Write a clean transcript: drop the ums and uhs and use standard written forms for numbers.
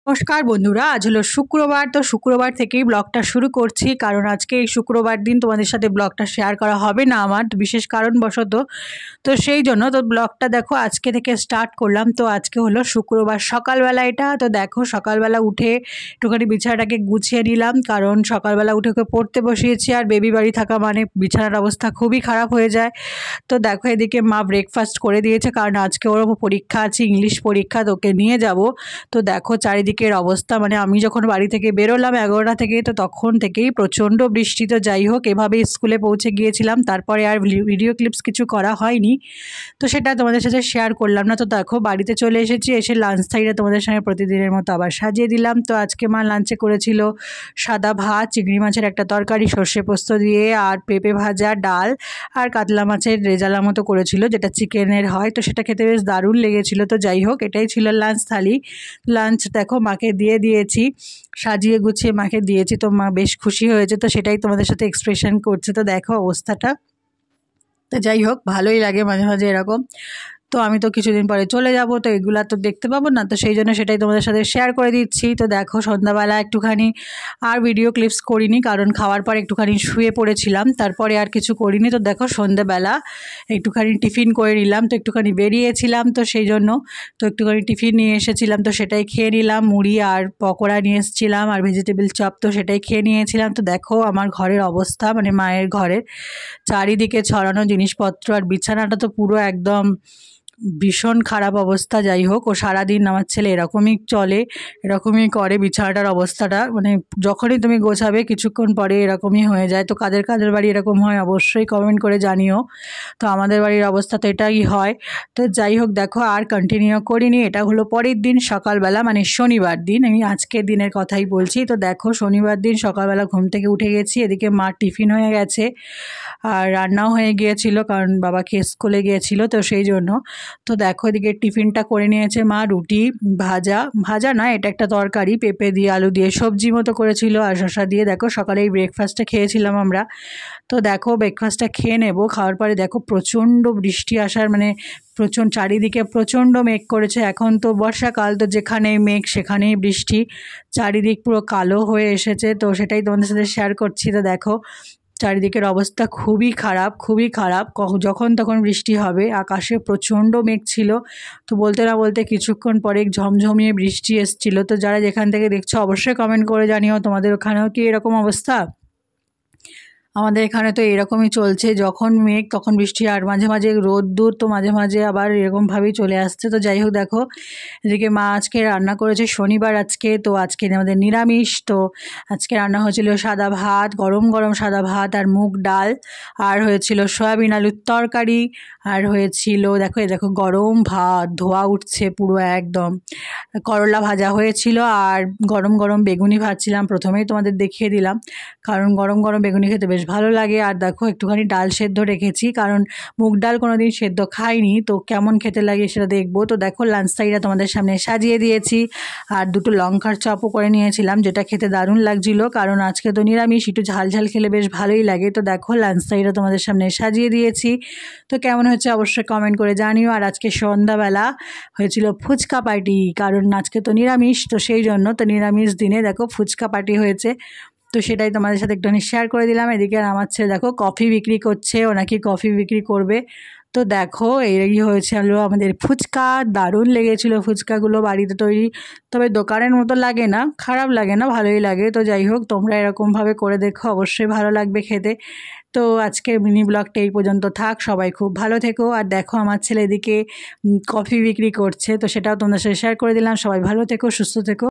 নমস্কার বন্ধুরা, আজ হলো শুক্রবার। তো শুক্রবার থেকেই ব্লগটা শুরু করছি, কারণ আজকে এই শুক্রবার দিন তোমাদের সাথে ব্লগটা শেয়ার করা হবে না আমার বিশেষ কারণবশত। তো সেই জন্য তো ব্লগটা দেখো আজকে থেকে স্টার্ট করলাম। তো আজকে হলো শুক্রবার সকালবেলা এটা। তো দেখো সকালবেলা উঠে একটুখানি বিছানাটাকে গুছিয়ে নিলাম, কারণ সকালবেলা উঠে ওকে পড়তে বসিয়েছি, আর বেবি বাড়ি থাকা মানে বিছানার অবস্থা খুবই খারাপ হয়ে যায়। তো দেখো এদিকে মা ব্রেকফাস্ট করে দিয়েছে, কারণ আজকে ওর পরীক্ষা আছে, ইংলিশ পরীক্ষা, তো ওকে নিয়ে যাব। তো দেখো চারিদিকের অবস্থা, মানে আমি যখন বাড়ি থেকে বেরোলাম 11টা থেকে, তো তখন থেকেই প্রচণ্ড বৃষ্টি। তো যাই হোক, এভাবেই স্কুলে পৌঁছে গিয়েছিলাম, তারপরে আর ভিডিও ক্লিপস কিছু করা হয়নি, তো সেটা তোমাদের সাথে শেয়ার করলাম না। তো দেখো বাড়িতে চলে এসেছি, এসে লাঞ্চ থাইটা তোমাদের সঙ্গে প্রতিদিনের মতো আবার সাজিয়ে দিলাম। তো আজকে মা লাঞ্চে করেছিল সাদা ভাত, চিংড়ি মাছের একটা তরকারি সর্ষে পোস্ত দিয়ে, আর পেঁপে ভাজা, ডাল, আর কাতলা মাছের রেজালা মতো করেছিল, যেটা চিকেনের হয়। তো সেটা খেতে বেশ দারুণ লেগেছিল। তো যাই হোক, এটাই ছিল লাঞ্চ থালি। লাঞ্চ দেখো মাকে দিয়ে দিয়েছি, সাজিয়ে গুছিয়ে মাকে দিয়েছি, তো মা বেশ খুশি হয়েছে। তো সেটাই তোমাদের সাথে এক্সপ্রেশন করছে। তো দেখো অবস্থাটা। তো যাই হোক, ভালোই লাগে মাঝে মাঝে এরকম। তো আমি তো কিছুদিন পরে চলে যাব, তো এগুলা তো দেখতে পাবো না, তো সেই জন্য সেটাই তোমাদের সাথে শেয়ার করে দিচ্ছি। তো দেখো সন্ধ্যাবেলা একটুখানি আর ভিডিও ক্লিপস করিনি, কারণ খাওয়ার পর একটুখানি শুয়ে পড়েছিলাম, তারপরে আর কিছু করিনি। তো দেখো সন্ধ্যাবেলা একটুখানি টিফিন করে নিলাম, তো একটুখানি বেরিয়েছিলাম, তো সেই জন্য তো একটুখানি টিফিন নিয়ে এসেছিলাম, তো সেটাই খেয়ে নিলাম। মুড়ি আর পকোড়া নিয়ে এসেছিলাম, আর ভেজিটেবল চপ, তো সেটাই খেয়ে নিয়েছিলাম। তো দেখো আমার ঘরের অবস্থা, মানে মায়ের ঘরের চারিদিকে ছড়ানো জিনিসপত্র, আর বিছানাটা তো পুরো একদম ভীষণ খারাপ অবস্থা। যাই হোক, ও সারাদিন আমার ছেলে এরকমই চলে, এরকমই করে। বিছানাটার অবস্থাটা মানে যখনই তুমি গোছাবে কিছুক্ষণ পরে এরকমই হয়ে যায়। তো কাদের কাদের বাড়ি এরকম হয় অবশ্যই কমেন্ট করে জানিও। তো আমাদের বাড়ির অবস্থা তো এটাই হয়। তো যাই হোক, দেখো আর কন্টিনিউ করিনি। এটা হলো পরের দিন সকালবেলা, মানে শনিবার দিন, আমি আজকের দিনের কথাই বলছি। তো দেখো শনিবার দিন সকালবেলা ঘুম থেকে উঠে গেছি, এদিকে মার টিফিন হয়ে গেছে, আর রান্নাও হয়ে গিয়েছিল, কারণ বাবাকে স্কুলে গিয়েছিল, তো সেই জন্য। তো দেখো এদিকে টিফিনটা করে নিয়েছে মা, রুটি, ভাজা, ভাজা না এটা একটা তরকারি, পেঁপে দিয়ে আলু দিয়ে সবজি মতো করেছিল, আর শসা দিয়ে। দেখো সকালে এই ব্রেকফাস্টটা খেয়েছিলাম আমরা। তো দেখো ব্রেকফাস্টটা খেয়ে নেব, খাওয়ার পরে দেখো প্রচণ্ড বৃষ্টি আসার মানে প্রচণ্ড, চারিদিকে প্রচণ্ড মেঘ করেছে। এখন তো বর্ষাকাল, তো যেখানেই মেঘ সেখানেই বৃষ্টি, চারিদিক পুরো কালো হয়ে এসেছে। তো সেটাই তোমাদের সাথে শেয়ার করছি। তো দেখো চারিদিকের অবস্থা খুবই খারাপ, খুবই খারাপ। যখন তখন বৃষ্টি হবে, আকাশে প্রচণ্ড মেঘ ছিল। তো বলতে না বলতে কিছুক্ষণ পরে ঝমঝমিয়ে বৃষ্টি এসেছিলো। তো যারা যেখান থেকে দেখছো অবশ্যই কমেন্ট করে জানিও তোমাদের ওখানেও কি এরকম অবস্থা। আমাদের এখানে তো এরকমই চলছে, যখন মেঘ তখন বৃষ্টি, আর মাঝে মাঝে রোদ্দুর, তো মাঝে মাঝে আবার এরকমভাবেই চলে আসছে। তো যাই হোক দেখো এদিকে মা আজকে রান্না করেছে, শনিবার আজকে, তো আজকে আমাদের নিরামিষ। তো আজকে রান্না হয়েছিল সাদা ভাত, গরম গরম সাদা ভাত, আর মুগ ডাল, আর হয়েছিল সয়াবিন আলুর তরকারি, আর হয়েছিল দেখো দেখো গরম ভাত, ধোয়া উঠছে পুরো একদম, করলা ভাজা হয়েছিল, আর গরম গরম বেগুনি ভাজছিলাম। প্রথমেই তোমাদের দেখিয়ে দিলাম, কারণ গরম গরম বেগুনি খেতে বেশ ভালো লাগে। আর দেখো একটুখানি ডাল সেদ্ধ রেখেছি, কারণ মুগ ডাল কোনো দিন সেদ্ধ খাইনি, তো কেমন খেতে লাগে সেটা দেখবো। তো দেখো লাঞ্চ থালিটা তোমাদের সামনে সাজিয়ে দিয়েছি, আর দুটো লঙ্কার চপও করে নিয়েছিলাম, যেটা খেতে দারুণ লাগছিল, কারণ আজকে তো নিরামিষ, একটু ঝাল ঝাল খেলে বেশ ভালোই লাগে। তো দেখো লাঞ্চ থালিটা তোমাদের সামনে সাজিয়ে দিয়েছি। তো কেমন হচ্ছে অবশ্যই কমেন্ট করে জানিও। আর আজকে সন্ধ্যাবেলা হয়েছিল ফুচকা পার্টি, কারণ আজকে তো নিরামিষ, তো সেই জন্য তো নিরামিষ দিনে দেখো ফুচকা পার্টি হয়েছে। তো সেটাই তোমাদের সাথে একটুখানি শেয়ার করে দিলাম। এদিকে আমার ছেলে দেখো কফি বিক্রি করছে, ও নাকি কফি বিক্রি করবে। তো দেখো এই হয়েছিল আমাদের ফুচকা, দারুণ লেগেছিল ফুচকাগুলো, বাড়িতে তৈরি, তবে দোকানের মতো লাগে না, খারাপ লাগে না, ভালোই লাগে। তো যাই হোক, তোমরা এরকমভাবে করে দেখো, অবশ্যই ভালো লাগবে খেতে। তো আজকের মিনি ব্লগটা এই পর্যন্ত থাক, সবাই খুব ভালো থেকো। আর দেখো আমার ছেলে এদিকে কফি বিক্রি করছে, তো সেটাও তোমাদের সাথে শেয়ার করে দিলাম। সবাই ভালো থেকো, সুস্থ থেকো।